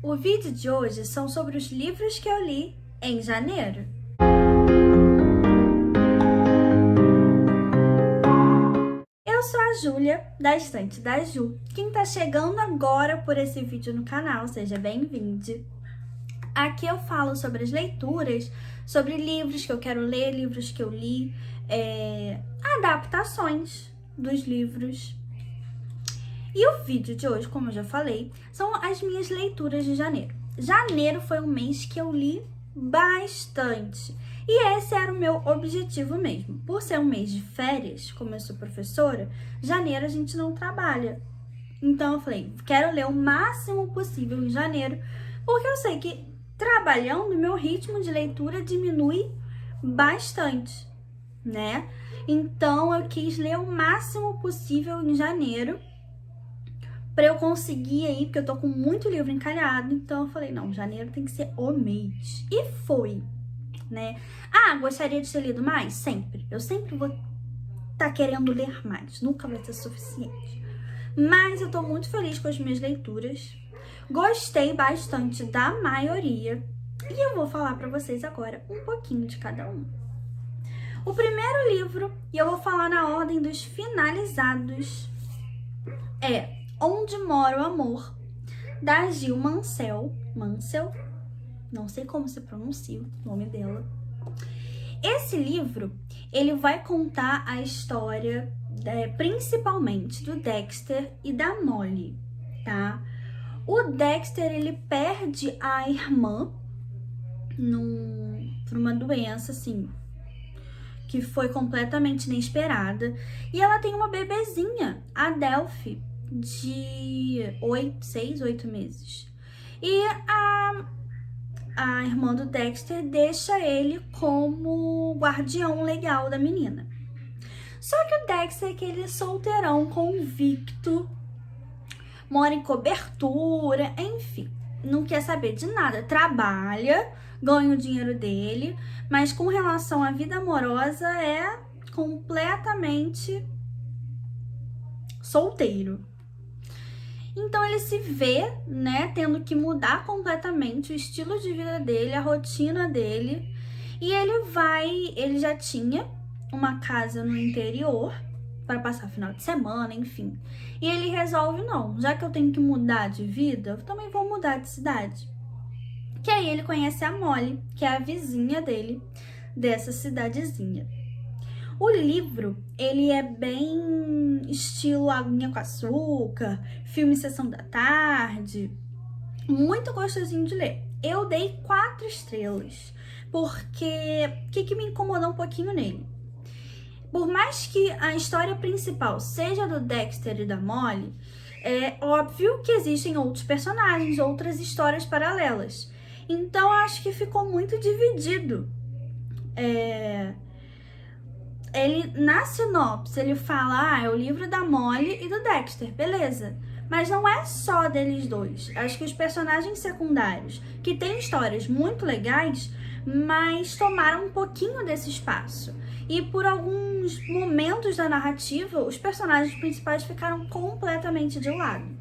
O vídeo de hoje são sobre os livros que eu li em janeiro. Eu sou a Júlia, da Estante da Ju. Quem tá chegando agora por esse vídeo no canal, seja bem-vindo. Aqui eu falo sobre as leituras, sobre livros que eu quero ler, livros que eu li, adaptações dos livros. E o vídeo de hoje, como eu já falei, são as minhas leituras de janeiro. Janeiro foi um mês que eu li bastante. E esse era o meu objetivo mesmo. Por ser um mês de férias, como eu sou professora, janeiro a gente não trabalha. Então eu falei, quero ler o máximo possível em janeiro, porque eu sei que trabalhando, meu ritmo de leitura diminui bastante, né? Então eu quis ler o máximo possível em janeiro, pra eu conseguir aí, porque eu tô com muito livro encalhado, então eu falei, não, janeiro tem que ser o mês. E foi, né? Gostaria de ter lido mais? Sempre. Eu sempre vou estar querendo ler mais, nunca vai ser suficiente. Mas eu tô muito feliz com as minhas leituras, gostei bastante da maioria, e eu vou falar pra vocês agora um pouquinho de cada um. O primeiro livro, e eu vou falar na ordem dos finalizados, é Onde Mora o Amor, da Gil Mansell, não sei como se pronuncia o nome dela. Esse livro, ele vai contar a história, principalmente do Dexter e da Molly, tá? O Dexter, ele perde a irmã por uma doença, assim, que foi completamente inesperada. E ela tem uma bebezinha, a Delphi, de 6, 8 meses. E a irmã do Dexter deixa ele como guardião legal da menina. Só que o Dexter é aquele solteirão convicto, mora em cobertura, enfim, não quer saber de nada, trabalha, ganha o dinheiro dele, mas com relação à vida amorosa é completamente solteiro. Então ele se vê, né, tendo que mudar completamente o estilo de vida dele, a rotina dele, e ele já tinha uma casa no interior para passar final de semana, enfim. E ele resolve, não, já que eu tenho que mudar de vida, eu também vou mudar de cidade. Que aí ele conhece a Molly, que é a vizinha dele, dessa cidadezinha. O livro, ele é bem estilo aguinha com açúcar, filme Sessão da Tarde, muito gostosinho de ler. Eu dei 4 estrelas, porque o que me incomodou um pouquinho nele? Por mais que a história principal seja do Dexter e da Molly, é óbvio que existem outros personagens, outras histórias paralelas. Então, acho que ficou muito dividido. Ele, na sinopse, ele fala, é o livro da Molly e do Dexter, beleza. Mas não é só deles dois. Acho que os personagens secundários, que têm histórias muito legais, mas tomaram um pouquinho desse espaço. E por alguns momentos da narrativa, os personagens principais ficaram completamente de lado.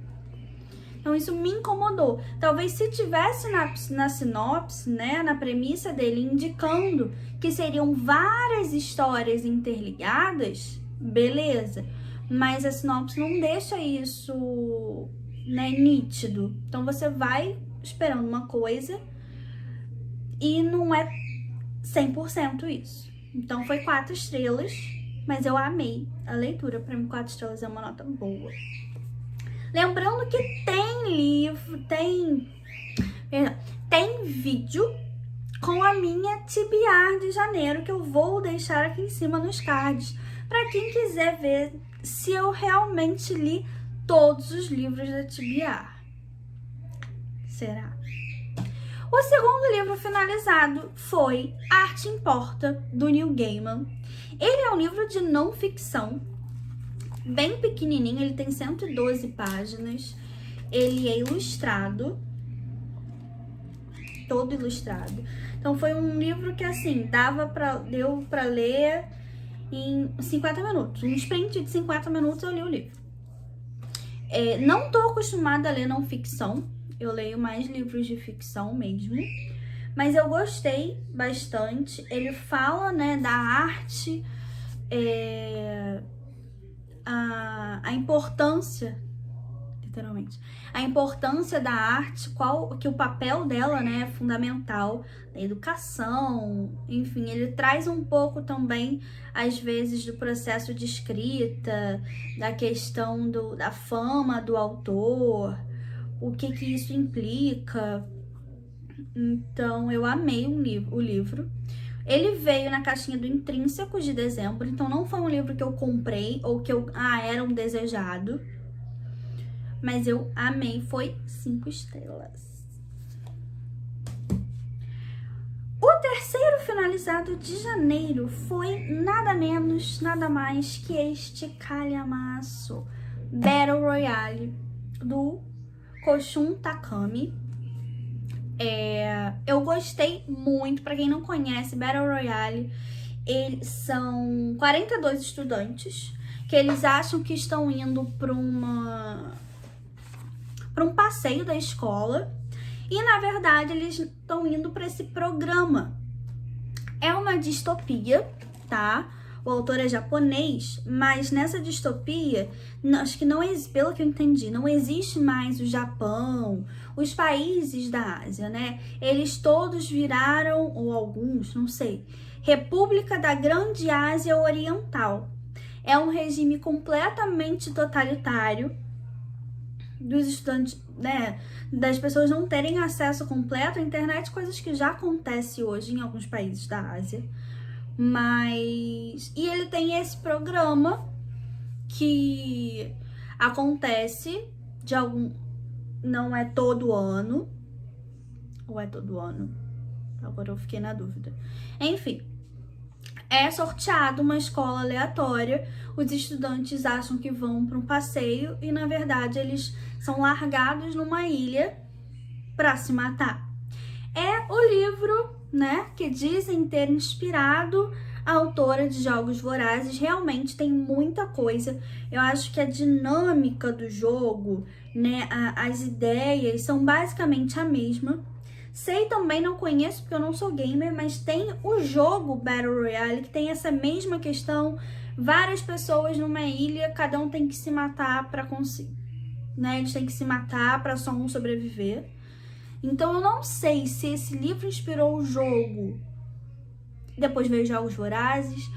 Então isso me incomodou. Talvez se tivesse na sinopse, né, na premissa dele, indicando que seriam várias histórias interligadas, beleza. Mas a sinopse não deixa isso, né, nítido. Então você vai esperando uma coisa e não é 100% isso. Então foi 4 estrelas, mas eu amei a leitura. Para mim 4 estrelas é uma nota boa. Lembrando que tem vídeo com a minha TBR de janeiro, que eu vou deixar aqui em cima nos cards, para quem quiser ver se eu realmente li todos os livros da TBR. Será? O segundo livro finalizado foi Arte Importa, do Neil Gaiman. Ele é um livro de não ficção, bem pequenininho, ele tem 112 páginas, ele é ilustrado, todo ilustrado. Então foi um livro que, assim, deu pra ler em 50 minutos, um sprint de 50 minutos eu li o livro. Não tô acostumada a ler não ficção, Eu leio mais livros de ficção mesmo. Mas eu gostei bastante. Ele fala, né, da arte, a importância, literalmente, a importância da arte, que o papel dela, né, é fundamental na educação, enfim, ele traz um pouco também, às vezes, do processo de escrita, da questão da fama do autor, o que isso implica. Então, eu amei o livro. Ele veio na caixinha do Intrínsecos de dezembro, então não foi um livro que eu comprei ou que era um desejado. Mas eu amei, foi 5 estrelas. O terceiro finalizado de janeiro foi nada menos, nada mais que este calhamaço Battle Royale do Koshun Takami. Eu gostei muito. Pra quem não conhece, Battle Royale, eles são 42 estudantes que eles acham que estão indo para um passeio da escola e, na verdade, eles estão indo para esse programa. É uma distopia, tá? O autor é japonês, mas nessa distopia, acho que não existe, pelo que eu entendi, não existe mais o Japão, os países da Ásia, né? Eles todos viraram, ou alguns, não sei, República da Grande Ásia Oriental. É um regime completamente totalitário dos estudantes, né? Das pessoas não terem acesso completo à internet, coisas que já acontecem hoje em alguns países da Ásia. E ele tem esse programa que acontece não é todo ano, ou é todo ano? Agora eu fiquei na dúvida. Enfim, é sorteado uma escola aleatória, os estudantes acham que vão para um passeio e, na verdade, eles são largados numa ilha para se matar. É o livro, né, que dizem ter inspirado a autora de Jogos Vorazes. Realmente tem muita coisa. Eu acho que a dinâmica do jogo, né, as ideias são basicamente a mesma. Sei também, não conheço porque eu não sou gamer, mas tem o jogo Battle Royale que tem essa mesma questão. Várias pessoas numa ilha, cada um tem que se matar para conseguir, né, eles têm que se matar para só um sobreviver. Então eu não sei se esse livro inspirou o jogo, depois veio Jogos Vorazes,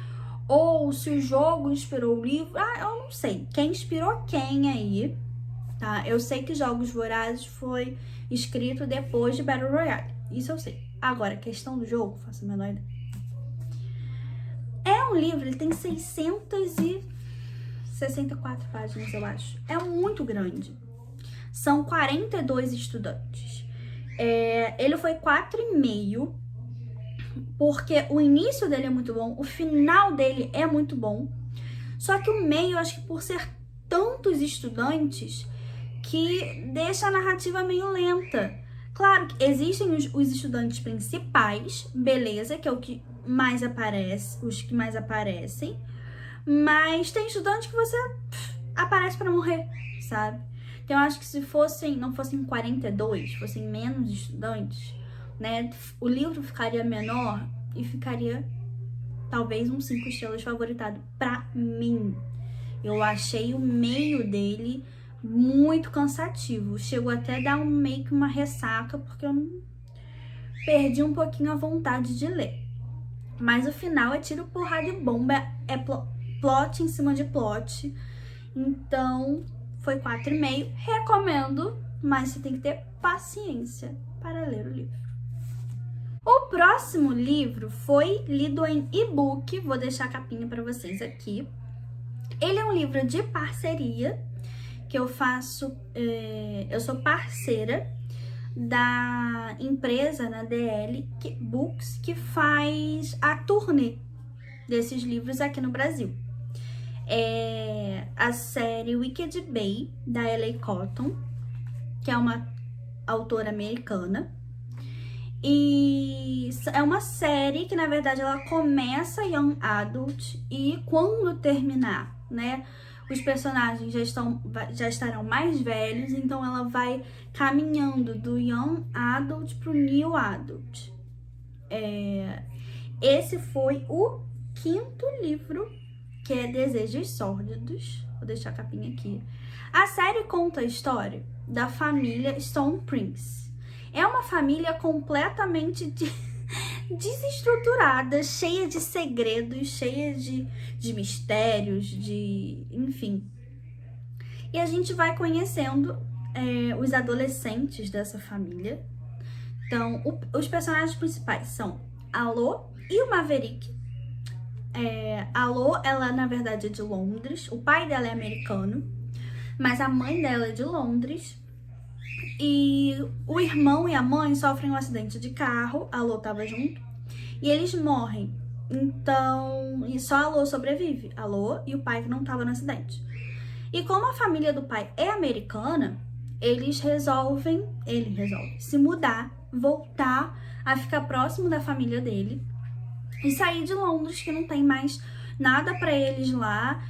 ou se o jogo inspirou o livro. Eu não sei quem inspirou quem aí, tá? Eu sei que Jogos Vorazes foi escrito depois de Battle Royale, isso eu sei. Agora, a questão do jogo, faço a menor ideia. É um livro, ele tem 664 páginas, eu acho. É muito grande. São 42 estudantes. Ele foi 4,5, porque o início dele é muito bom, o final dele é muito bom, só que o meio, eu acho que por ser tantos estudantes, que deixa a narrativa meio lenta. Claro que existem os estudantes principais, beleza, que é o que mais aparece, os que mais aparecem, mas tem estudante que você aparece pra morrer, sabe? Então, eu acho que se não fossem 42, fossem menos estudantes, né, o livro ficaria menor e ficaria talvez um 5 estrelas favoritado pra mim. Eu achei o meio dele muito cansativo. Chegou até a dar meio que uma ressaca, porque eu perdi um pouquinho a vontade de ler. Mas o final é tiro, porrada e bomba, é plot em cima de plot. Então, foi 4,5. Recomendo, mas você tem que ter paciência para ler o livro. O próximo livro foi lido em e-book. Vou deixar a capinha para vocês aqui. Ele é um livro de parceria que eu faço. Eu sou parceira da empresa, na DL Books, que faz a turnê desses livros aqui no Brasil. É a série Wicked Bay, da L.A. Cotton, que é uma autora americana. E é uma série que, na verdade, ela começa young adult e quando terminar, né, os personagens já estarão mais velhos, então ela vai caminhando do Young Adult pro New Adult. Esse foi o 5º livro, que é Desejos Sórdidos. Vou deixar a capinha aqui. A série conta a história da família Stone Prince. É uma família completamente desestruturada, cheia de segredos, cheia de mistérios, enfim. E a gente vai conhecendo os adolescentes dessa família. Então, os personagens principais são a Lo e o Maverick. A Lo, ela na verdade é de Londres, o pai dela é americano, mas a mãe dela é de Londres. E o irmão e a mãe sofrem um acidente de carro, a Lo tava junto, e eles morrem. Então, e só a Lo sobrevive, a Lo e o pai que não tava no acidente. E como a família do pai é americana, ele resolve se mudar, voltar a ficar próximo da família dele e sair de Londres, que não tem mais nada pra eles lá.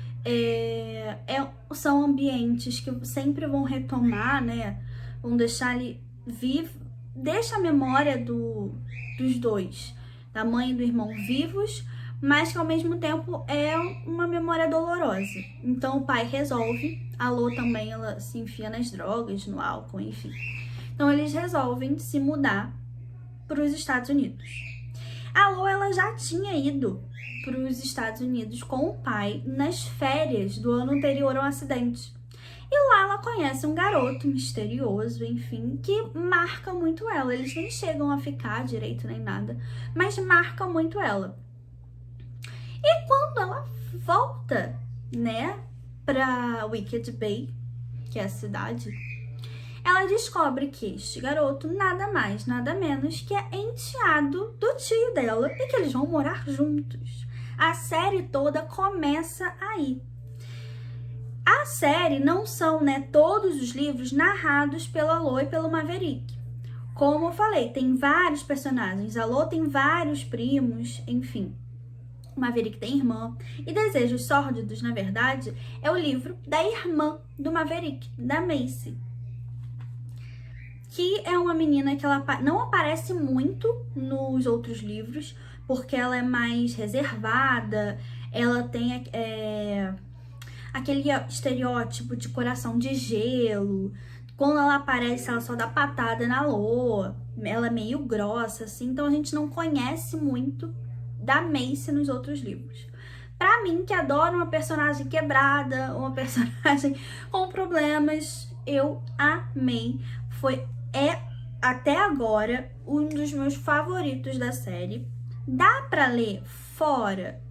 São ambientes que sempre vão retomar, né? Vão deixar ali vivo, deixa a memória dos dois, da mãe e do irmão, vivos, mas que ao mesmo tempo é uma memória dolorosa. Então o pai resolve, a Lo também, ela se enfia nas drogas, no álcool, enfim. Então eles resolvem se mudar para os Estados Unidos. A Lo, ela já tinha ido para os Estados Unidos com o pai nas férias do ano anterior ao acidente. E lá ela conhece um garoto misterioso, enfim, que marca muito ela. Eles nem chegam a ficar direito nem nada, mas marca muito ela. E quando ela volta, né, pra Wicked Bay, que é a cidade, ela descobre que este garoto nada mais, nada menos que é enteado do tio dela e que eles vão morar juntos. A série toda começa aí. A série não são, né, todos os livros narrados pela Lo e pelo Maverick. Como eu falei, tem vários personagens. A Lo tem vários primos, enfim. O Maverick tem irmã. E Desejos Sórdidos, na verdade, é o livro da irmã do Maverick, da Macy. Que é uma menina que ela não aparece muito nos outros livros, porque ela é mais reservada, ela tem aquele estereótipo de coração de gelo. Quando ela aparece, ela só dá patada na Lo, ela é meio grossa, assim, então a gente não conhece muito da Macy nos outros livros. Pra mim, que adoro uma personagem quebrada, uma personagem com problemas, eu amei. Até agora, um dos meus favoritos da série. Dá pra ler fora?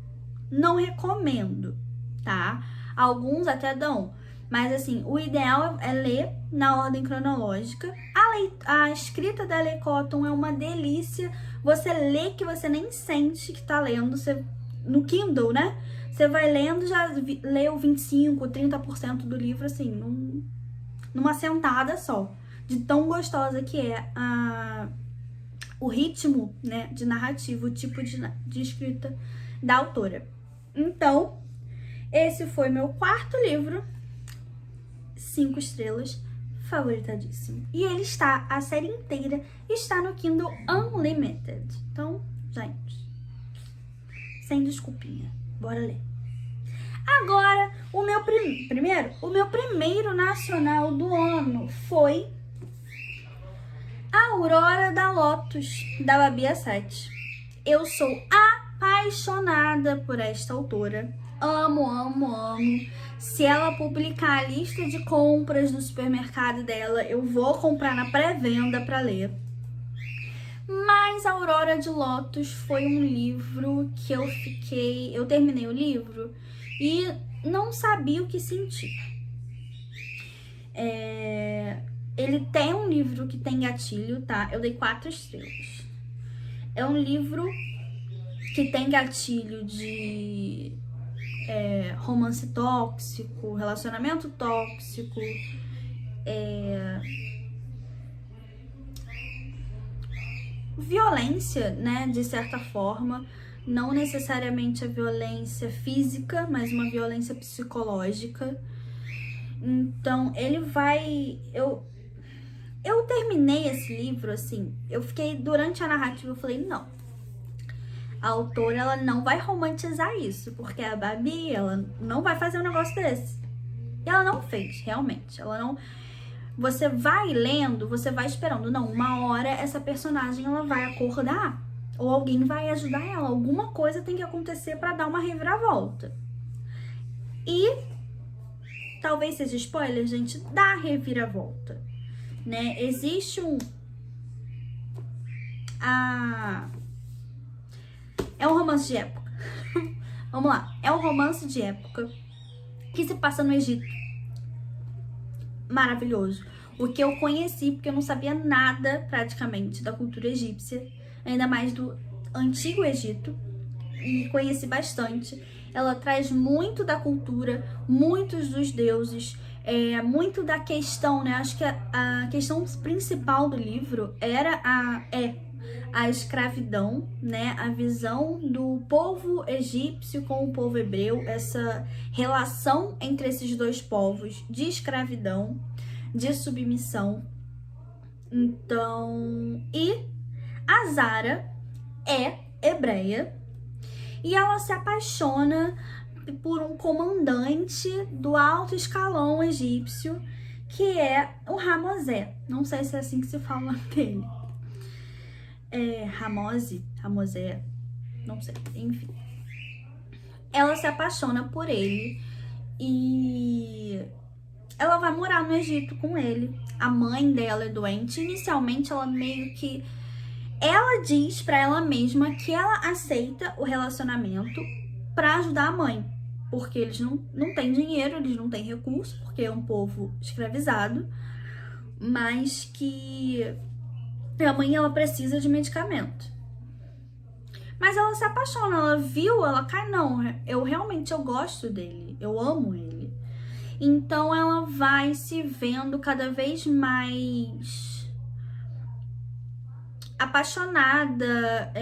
Não recomendo, tá? Alguns até dão, mas assim, o ideal é ler na ordem cronológica. A escrita da Leigh Cotton é uma delícia. Você lê que você nem sente que tá lendo. No Kindle, né? Você vai lendo, já leu 25%, 30% do livro, assim, numa sentada só. De tão gostosa que é o ritmo, né, de narrativa, o tipo de escrita da autora. Então, esse foi meu 4º livro, 5 estrelas, favoritadíssimo. E ele a série inteira está no Kindle Unlimited. Então, gente, sem desculpinha, bora ler. Agora, o meu primeiro nacional do ano foi A Aurora da Lotus, da Babi Assad. Eu sou apaixonada por esta autora. Amo, amo, amo. Se ela publicar a lista de compras do supermercado dela, eu vou comprar na pré-venda para ler. Mas A Aurora de Lotus foi um livro que eu terminei o livro e não sabia o que sentir. Ele tem um livro que tem gatilho, tá? Eu dei 4 estrelas. É um livro que tem gatilho de romance tóxico, relacionamento tóxico, violência, né, de certa forma, não necessariamente a violência física, mas uma violência psicológica. Então, ele vai... Eu terminei esse livro, assim, eu fiquei, durante a narrativa, eu falei, não. A autora, ela não vai romantizar isso, porque a Babi, ela não vai fazer um negócio desse. E ela não fez, realmente. Ela não... Você vai lendo, você vai esperando. Não, uma hora essa personagem, ela vai acordar. Ou alguém vai ajudar ela. Alguma coisa tem que acontecer pra dar uma reviravolta. E... talvez seja spoiler, gente, dá reviravolta, né? Existe é um romance de época. Vamos lá. É um romance de época que se passa no Egito. Maravilhoso. O que eu conheci, porque eu não sabia nada, praticamente, da cultura egípcia. Ainda mais do Antigo Egito. E conheci bastante. Ela traz muito da cultura, muitos dos deuses, muito da questão, né? Acho que a questão principal do livro é a escravidão, né? A visão do povo egípcio com o povo hebreu, essa relação entre esses dois povos de escravidão, de submissão. Então, e a Zara é hebreia e ela se apaixona por um comandante do alto escalão egípcio, que é o Ramosé. Não sei se é assim que se fala dele. Ramosé, não sei, enfim. Ela se apaixona por ele e ela vai morar no Egito com ele. A mãe dela é doente. Inicialmente, ela meio que... ela diz pra ela mesma que ela aceita o relacionamento pra ajudar a mãe. Porque eles não têm dinheiro, eles não têm recurso, porque é um povo escravizado. Mas que a mãe, ela precisa de medicamento. Mas ela se apaixona, ela cai, não, eu gosto dele, eu amo ele. Então ela vai se vendo cada vez mais apaixonada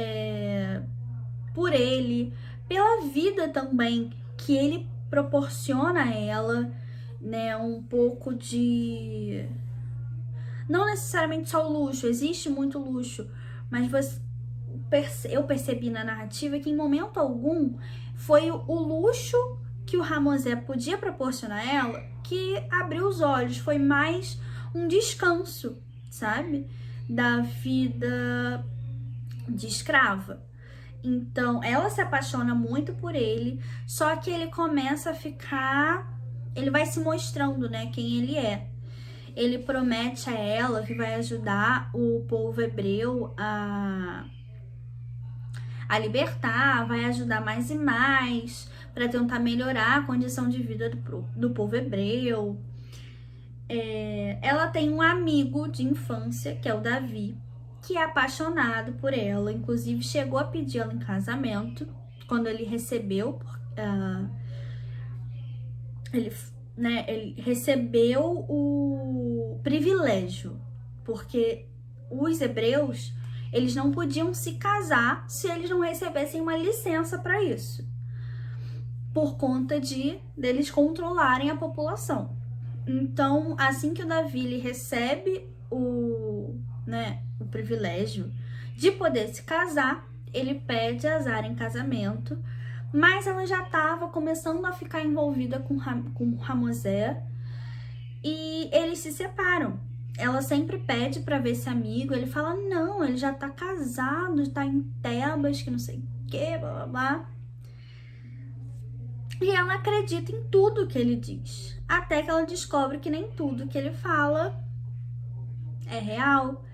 por ele, pela vida também que ele proporciona a ela, né? Um pouco de... não necessariamente só o luxo, existe muito luxo, mas eu percebi na narrativa que em momento algum foi o luxo que o Ramosé podia proporcionar a ela que abriu os olhos, foi mais um descanso, sabe? Da vida de escrava. Então, ela se apaixona muito por ele, só que ele começa a ficar... ele vai se mostrando, né, quem ele é. Ele promete a ela que vai ajudar o povo hebreu a libertar, vai ajudar mais e mais para tentar melhorar a condição de vida do povo hebreu. Ela tem um amigo de infância, que é o Davi, que é apaixonado por ela, inclusive chegou a pedir ela em casamento quando ele recebeu, ele recebeu o privilégio, porque os hebreus, eles não podiam se casar se eles não recebessem uma licença para isso, por conta deles controlarem a população. Então, assim que o Davi ele recebe o privilégio de poder se casar, ele pede a Zara em casamento, mas ela já estava começando a ficar envolvida com Ramosé e eles se separam. Ela sempre pede para ver esse amigo, ele fala, não, ele já tá casado, tá em Tebas, que não sei o que, blá blá blá. E ela acredita em tudo que ele diz, até que ela descobre que nem tudo que ele fala é real,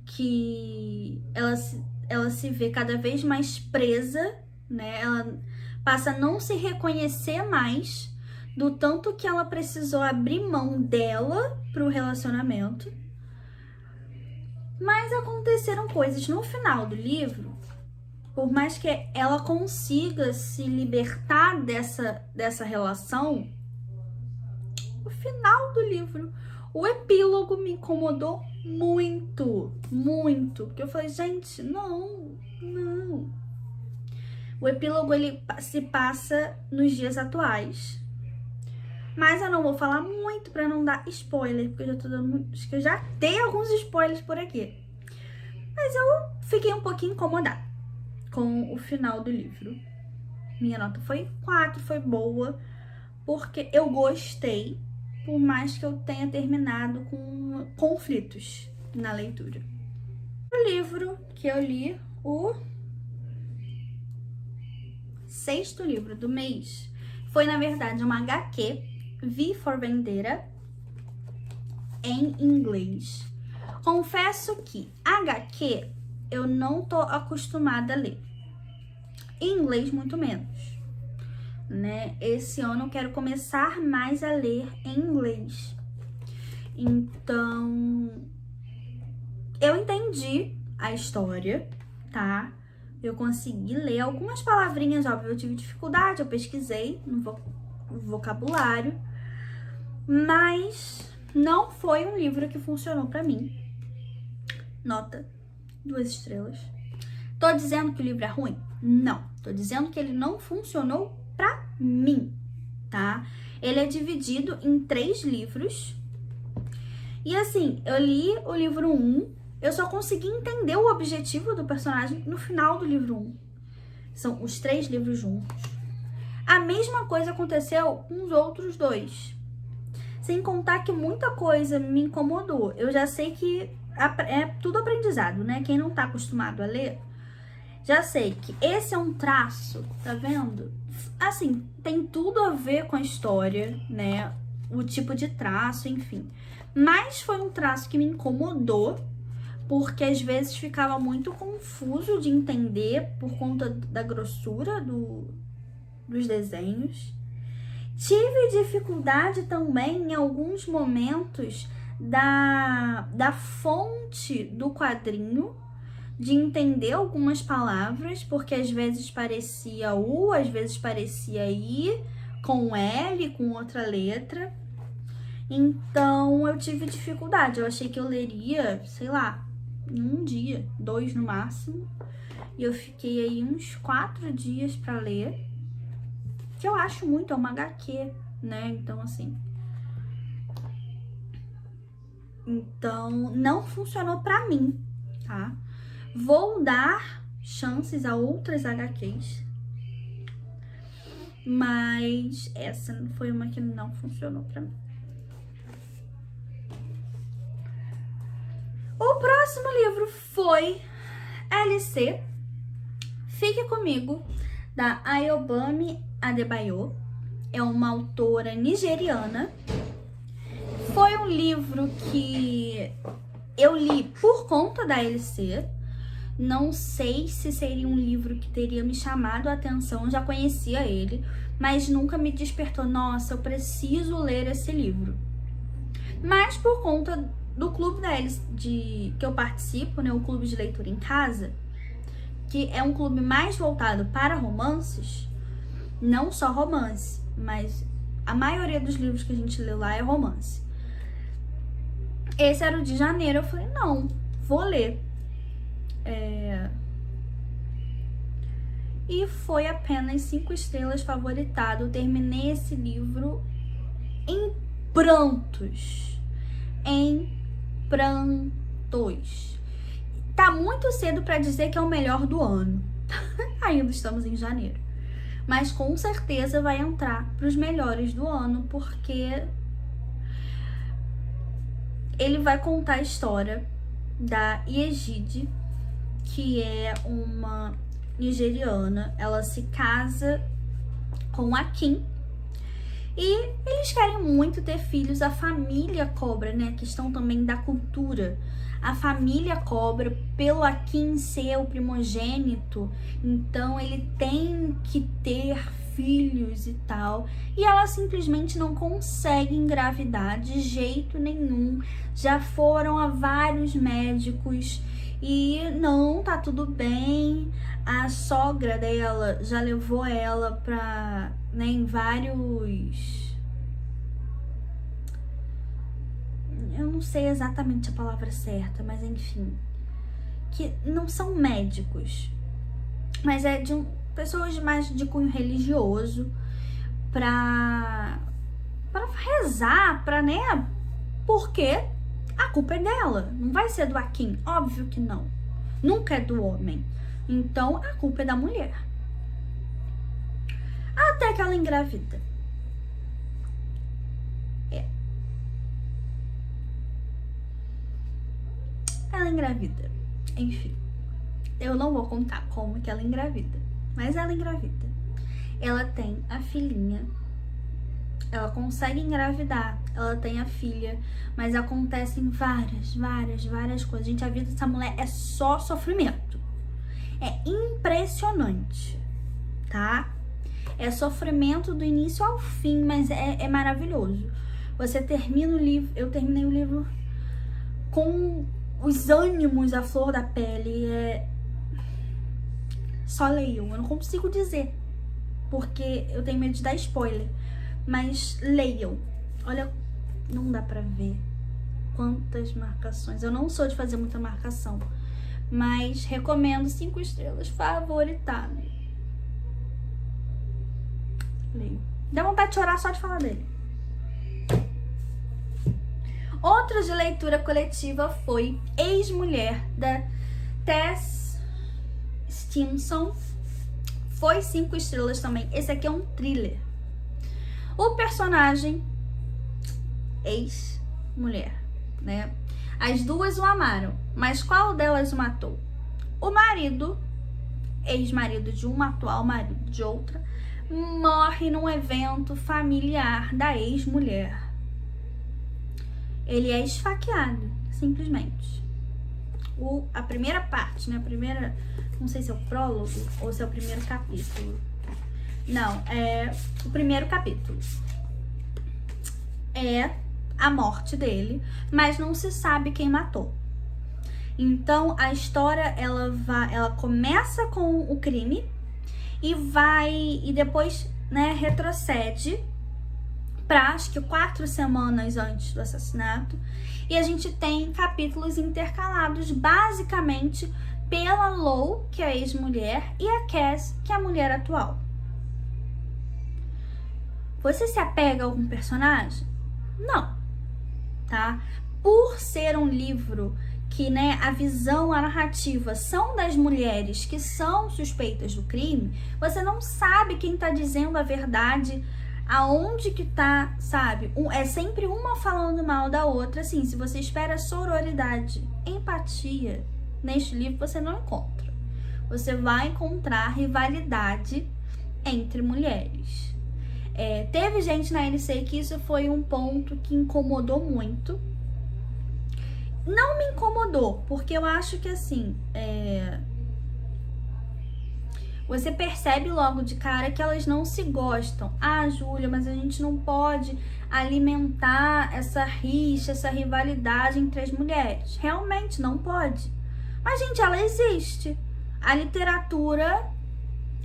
que ela se vê cada vez mais presa, né? Ela passa a não se reconhecer mais do tanto que ela precisou abrir mão dela pro relacionamento. Mas aconteceram coisas no final do livro, por mais que ela consiga se libertar dessa relação, o final do livro, o epílogo me incomodou muito, muito. Porque eu falei, gente, não. O epílogo ele se passa nos dias atuais. Mas eu não vou falar muito pra não dar spoiler, porque eu já tô dando, acho que eu já dei alguns spoilers por aqui. Mas eu fiquei um pouquinho incomodada com o final do livro. Minha nota foi 4, foi boa, porque eu gostei, por mais que eu tenha terminado com conflitos na leitura. O livro que eu li, o 6º livro do mês, foi na verdade uma HQ, V for Vendetta, em inglês. Confesso que HQ eu não tô acostumada a ler. Em inglês, muito menos, né? Esse ano eu quero começar mais a ler em inglês. Então, eu entendi a história, tá? Eu consegui ler algumas palavrinhas, óbvio, eu tive dificuldade, eu pesquisei no vocabulário, mas não foi um livro que funcionou pra mim. Nota 2 estrelas. Tô dizendo que o livro é ruim? Não. Tô dizendo que ele não funcionou pra mim, tá? Ele é dividido em 3 livros. E assim, eu li o livro 1, eu só consegui entender o objetivo do personagem no final do livro 1. São os 3 livros juntos. A mesma coisa aconteceu com os outros 2. Sem contar que muita coisa me incomodou. Eu já sei que é tudo aprendizado, né? Quem não tá acostumado a ler, já sei que esse é um traço, tá vendo? Assim, tem tudo a ver com a história, né? O tipo de traço, enfim. Mas foi um traço que me incomodou, porque às vezes ficava muito confuso de entender por conta da grossura dos desenhos. Tive dificuldade também em alguns momentos da fonte do quadrinho, de entender algumas palavras, porque às vezes parecia U, às vezes parecia I, com L, com outra letra. Então eu tive dificuldade, eu achei que eu leria, sei lá, em um dia, 2 no máximo. E eu fiquei aí uns 4 dias pra ler, que eu acho muito, é uma HQ, né? Então assim... Então não funcionou pra mim, tá? Vou dar chances a outras HQs, mas essa foi uma que não funcionou pra mim. O próximo livro foi LC, Fique Comigo, da Ayobami Adebayo. É uma autora nigeriana. Foi um livro que eu li por conta da LC. Não sei se seria um livro que teria me chamado a atenção, eu já conhecia ele, mas nunca me despertou, nossa, eu preciso ler esse livro. Mas por conta do clube da LC, que eu participo, né, o Clube de Leitura em Casa, que é um clube mais voltado para romances, não só romance, mas a maioria dos livros que a gente lê lá é romance. Esse era o de janeiro, eu falei, não, vou ler. E foi apenas 5 estrelas, favoritado. Eu terminei esse livro em prantos. Em prantos. Tá muito cedo pra dizer que é o melhor do ano. Ainda estamos em janeiro. Mas com certeza vai entrar pros melhores do ano, porque ele vai contar a história da Yejide, que é uma nigeriana. Ela se casa com a Kim e eles querem muito ter filhos. A família cobra, né? A questão também da cultura. A família cobra pelo Akin ser o primogênito, então ele tem que ter filhos e tal. E ela simplesmente não consegue engravidar de jeito nenhum. Já foram a vários médicos e não, tá tudo bem. A sogra dela já levou ela pra, né, em vários... Eu não sei exatamente a palavra certa, mas enfim, que não são médicos, mas é de pessoas mais de cunho religioso, pra rezar, né? Porque a culpa é dela, não vai ser do Akin, óbvio que não. Nunca é do homem. Então, a culpa é da mulher. Até que ela engravida. Ela engravida. Enfim, eu não vou contar como que ela engravida, mas ela engravida. Ela tem a filhinha, ela consegue engravidar, ela tem a filha, mas acontecem várias coisas. Gente, a vida dessa mulher é só sofrimento. É impressionante, tá? É sofrimento do início ao fim, mas é maravilhoso. Você termina o livro, eu terminei o livro com os ânimos à flor da pele. Só leiam, eu não consigo dizer, porque eu tenho medo de dar spoiler. Mas leiam. Olha, não dá pra ver quantas marcações. Eu não sou de fazer muita marcação, mas recomendo 5 estrelas, favoritado. Leio. Dá vontade de chorar só de falar dele. Outro de leitura coletiva foi Ex-Mulher, da Tess Stimson. Foi 5 estrelas também. Esse aqui é um thriller. O personagem, ex-mulher, né? As duas o amaram, mas qual delas o matou? O marido, ex-marido de uma, atual marido de outra, morre num evento familiar da ex-mulher. Ele é esfaqueado, simplesmente. A primeira parte, né? Não sei se é o prólogo ou se é o primeiro capítulo. Não, é o primeiro capítulo. É a morte dele, mas não se sabe quem matou. Então a história ela começa com o crime e depois, né, retrocede para acho que 4 semanas antes do assassinato, e a gente tem capítulos intercalados basicamente pela Lou, que é a ex-mulher, e a Cass, que é a mulher atual. Você se apega a algum personagem? Não, tá? Por ser um livro que, né, a visão, a narrativa são das mulheres que são suspeitas do crime, você não sabe quem tá dizendo a verdade, aonde que tá, sabe? É sempre uma falando mal da outra. Assim, se você espera sororidade, empatia, neste livro você não encontra. Você vai encontrar rivalidade entre mulheres. Teve gente na NC que isso foi um ponto que incomodou muito. Não me incomodou, porque eu acho que assim, você percebe logo de cara que elas não se gostam. Ah, Júlia, mas a gente não pode alimentar essa rixa, essa rivalidade entre as mulheres. Realmente não pode. Mas, gente, ela existe. A literatura,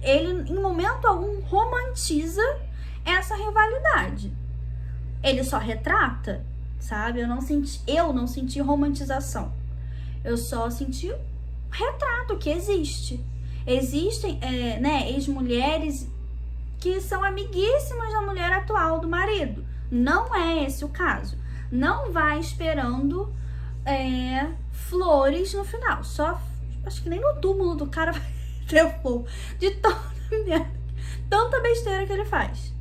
ele em momento algum romantiza essa rivalidade. Ele só retrata, sabe? Eu não senti romantização. Eu só senti retrato que existe. Existem, né, ex-mulheres que são amiguíssimas da mulher atual do marido. Não é esse o caso. Não vai esperando flores no final. Só, acho que nem no túmulo do cara vai ter flor. De tanta besteira que ele faz.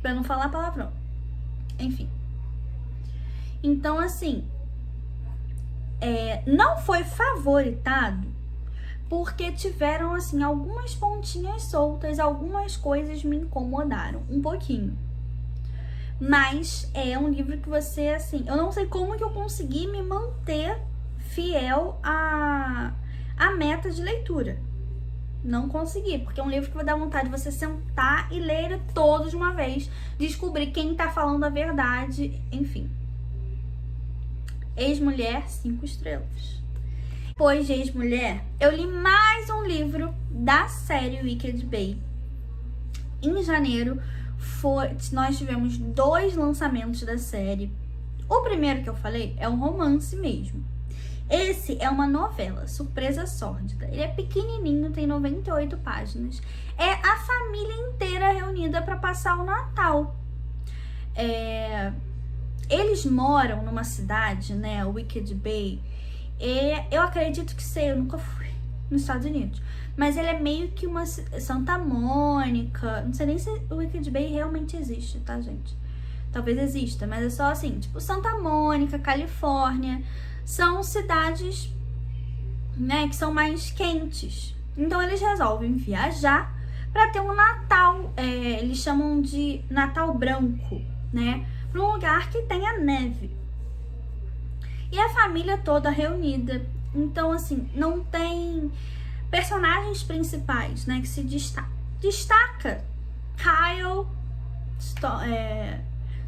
Pra não falar palavrão. Enfim. Então, assim, não foi favoritado porque tiveram, assim, algumas pontinhas soltas, algumas coisas me incomodaram um pouquinho. Mas é um livro que você, assim, eu não sei como que eu consegui me manter fiel à meta de leitura. Não consegui, porque é um livro que vai dar vontade de você sentar e ler ele todo de uma vez, descobrir quem tá falando a verdade, enfim. Ex-mulher, 5 estrelas. Depois de Ex-mulher, eu li mais um livro da série Wicked Bay. Em janeiro, nós tivemos 2 lançamentos da série. O primeiro que eu falei é um romance mesmo. Esse é uma novela, Surpresa Sórdida. Ele é pequenininho, tem 98 páginas. É a família inteira reunida para passar o Natal. Eles moram numa cidade, né, Wicked Bay. Eu acredito que eu nunca fui nos Estados Unidos. Mas ele é meio que uma Santa Mônica. Não sei nem se o Wicked Bay realmente existe, tá, gente? Talvez exista, mas é só assim, tipo Santa Mônica, Califórnia. São cidades, né, que são mais quentes. Então eles resolvem viajar para ter um Natal, eles chamam de Natal branco, né, para um lugar que tenha neve. E a família toda reunida. Então, assim, não tem personagens principais, né, que se destaca. Kyle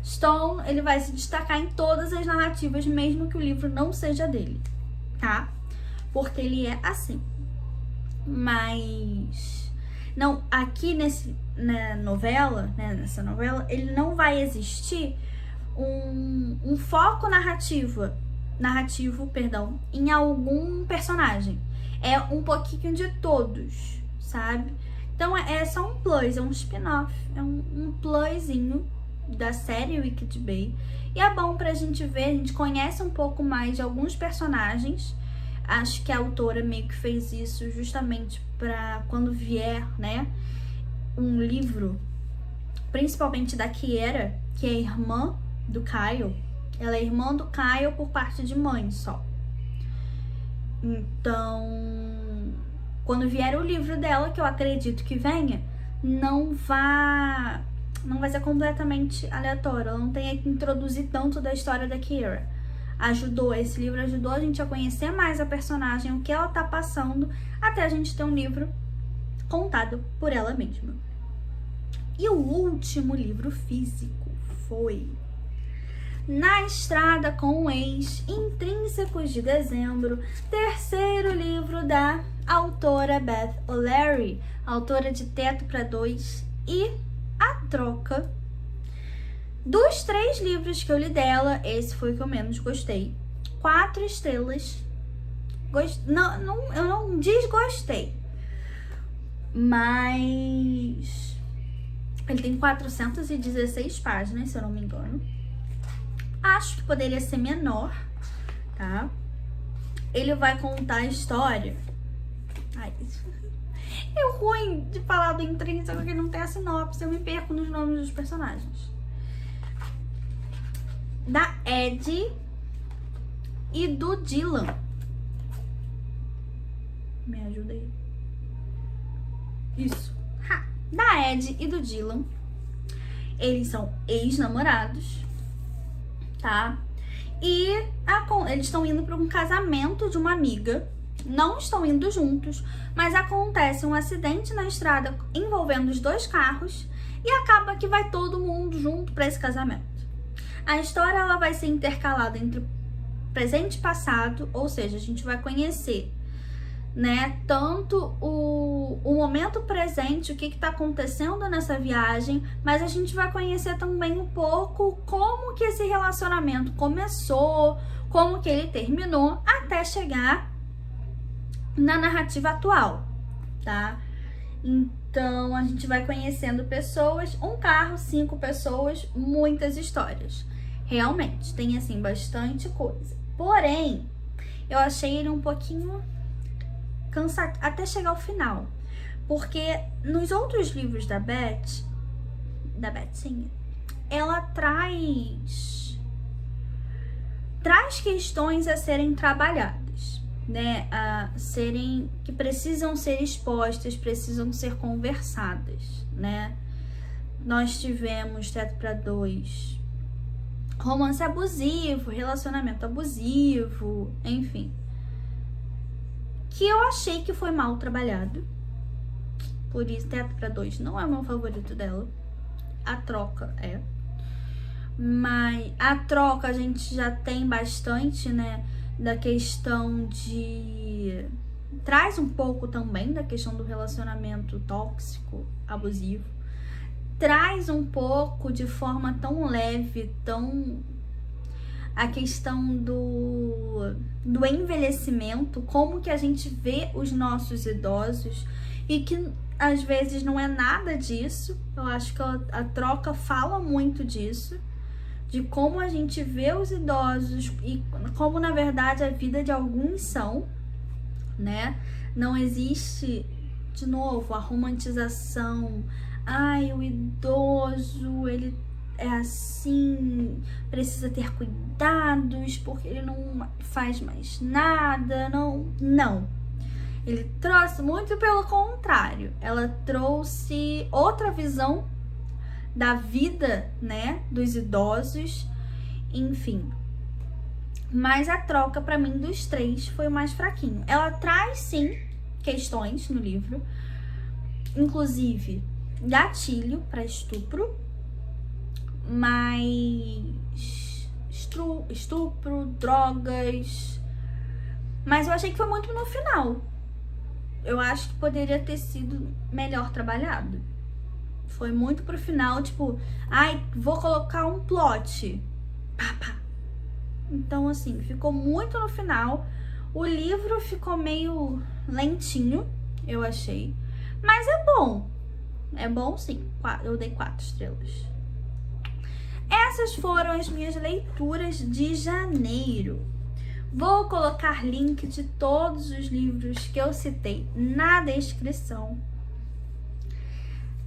Stone, ele vai se destacar em todas as narrativas, mesmo que o livro não seja dele, tá? Porque ele é assim. Mas não, aqui nessa novela, ele não vai existir um foco narrativo, em algum personagem. É um pouquinho de todos, sabe? Então é só um plus, é um spin-off, é um plusinho da série Wicked Bay. E é bom pra gente ver, a gente conhece um pouco mais de alguns personagens. Acho que a autora meio que fez isso justamente pra quando vier, né, um livro, principalmente da Kiera, que é irmã do Kyle. Ela é irmã do Kyle por parte de mãe só. Então, quando vier o livro dela, que eu acredito que venha, não vai ser completamente aleatório. Ela não tem que introduzir tanto da história da Kiera. Esse livro ajudou a gente a conhecer mais a personagem, o que ela tá passando, até a gente ter um livro contado por ela mesma. E o último livro físico foi Na Estrada com o Ex, Intrínsecos de Dezembro, terceiro livro da autora Beth O'Leary, autora de Teto para Dois e A Troca. Dos 3 livros que eu li dela, esse foi o que eu menos gostei. 4 estrelas. Eu não desgostei. Mas ele tem 416 páginas, se eu não me engano. Acho que poderia ser menor, tá? Ele vai contar a história. É ruim de falar do intrínseco porque não tem a sinopse. Eu me perco nos nomes dos personagens. Da Ed e do Dylan. Me ajuda aí. Isso. Da Ed e do Dylan. Eles são ex-namorados, tá? E eles estão indo para um casamento de uma amiga. Não estão indo juntos, mas acontece um acidente na estrada envolvendo os 2 carros e acaba que vai todo mundo junto para esse casamento. A história ela vai ser intercalada entre presente e passado, ou seja, a gente vai conhecer, né, tanto o momento presente, o que está acontecendo nessa viagem, mas a gente vai conhecer também um pouco como que esse relacionamento começou, como que ele terminou, até chegar na narrativa atual, tá? Então, a gente vai conhecendo pessoas, um carro, 5 pessoas, muitas histórias. Realmente, tem, assim, bastante coisa. Porém, eu achei ele um pouquinho cansativo, até chegar ao final. Porque nos outros livros da Betinha, ela traz questões a serem trabalhadas, né, que precisam ser expostas, precisam ser conversadas, né? Nós tivemos Teto para Dois, romance abusivo, relacionamento abusivo, enfim, que eu achei que foi mal trabalhado. Por isso, Teto para Dois não é o meu favorito dela. A Troca é. Mas A Troca a gente já tem bastante, né, da questão de... Traz um pouco também da questão do relacionamento tóxico, abusivo. Traz um pouco de forma tão leve, tão... a questão do envelhecimento, como que a gente vê os nossos idosos e que às vezes não é nada disso. Eu acho que a troca fala muito disso, de como a gente vê os idosos e como na verdade a vida de alguns são, né? Não existe, de novo, a romantização. Ai, o idoso, ele é assim, precisa ter cuidados porque ele não faz mais nada. Não. Ele trouxe muito pelo contrário. Ela trouxe outra visão da vida, né, dos idosos, enfim. Mas a troca, pra mim, dos três foi o mais fraquinho. Ela traz, sim, questões no livro, inclusive gatilho para estupro, mas estupro, drogas. Mas eu achei que foi muito no final. Eu acho que poderia ter sido melhor trabalhado. Foi muito pro final, tipo, ai, vou colocar um plot. Pá, pá. Então, assim, ficou muito no final. O livro ficou meio lentinho, eu achei. Mas é bom. É bom, sim. Eu dei 4 estrelas. Essas foram as minhas leituras de janeiro. Vou colocar link de todos os livros que eu citei na descrição.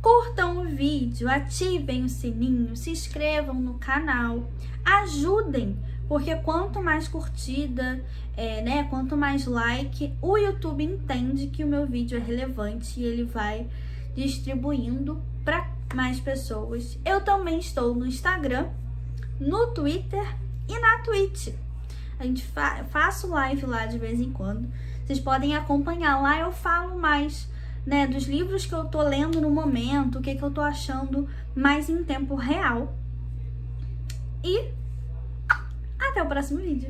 Curtam o vídeo, ativem o sininho, se inscrevam no canal, ajudem, porque quanto mais curtida, quanto mais like, o YouTube entende que o meu vídeo é relevante e ele vai distribuindo para mais pessoas. Eu também estou no Instagram, no Twitter e na Twitch. A gente faço live lá de vez em quando. Vocês podem acompanhar lá, eu falo mais, né, dos livros que eu tô lendo no momento, o que eu tô achando mais em tempo real. E até o próximo vídeo.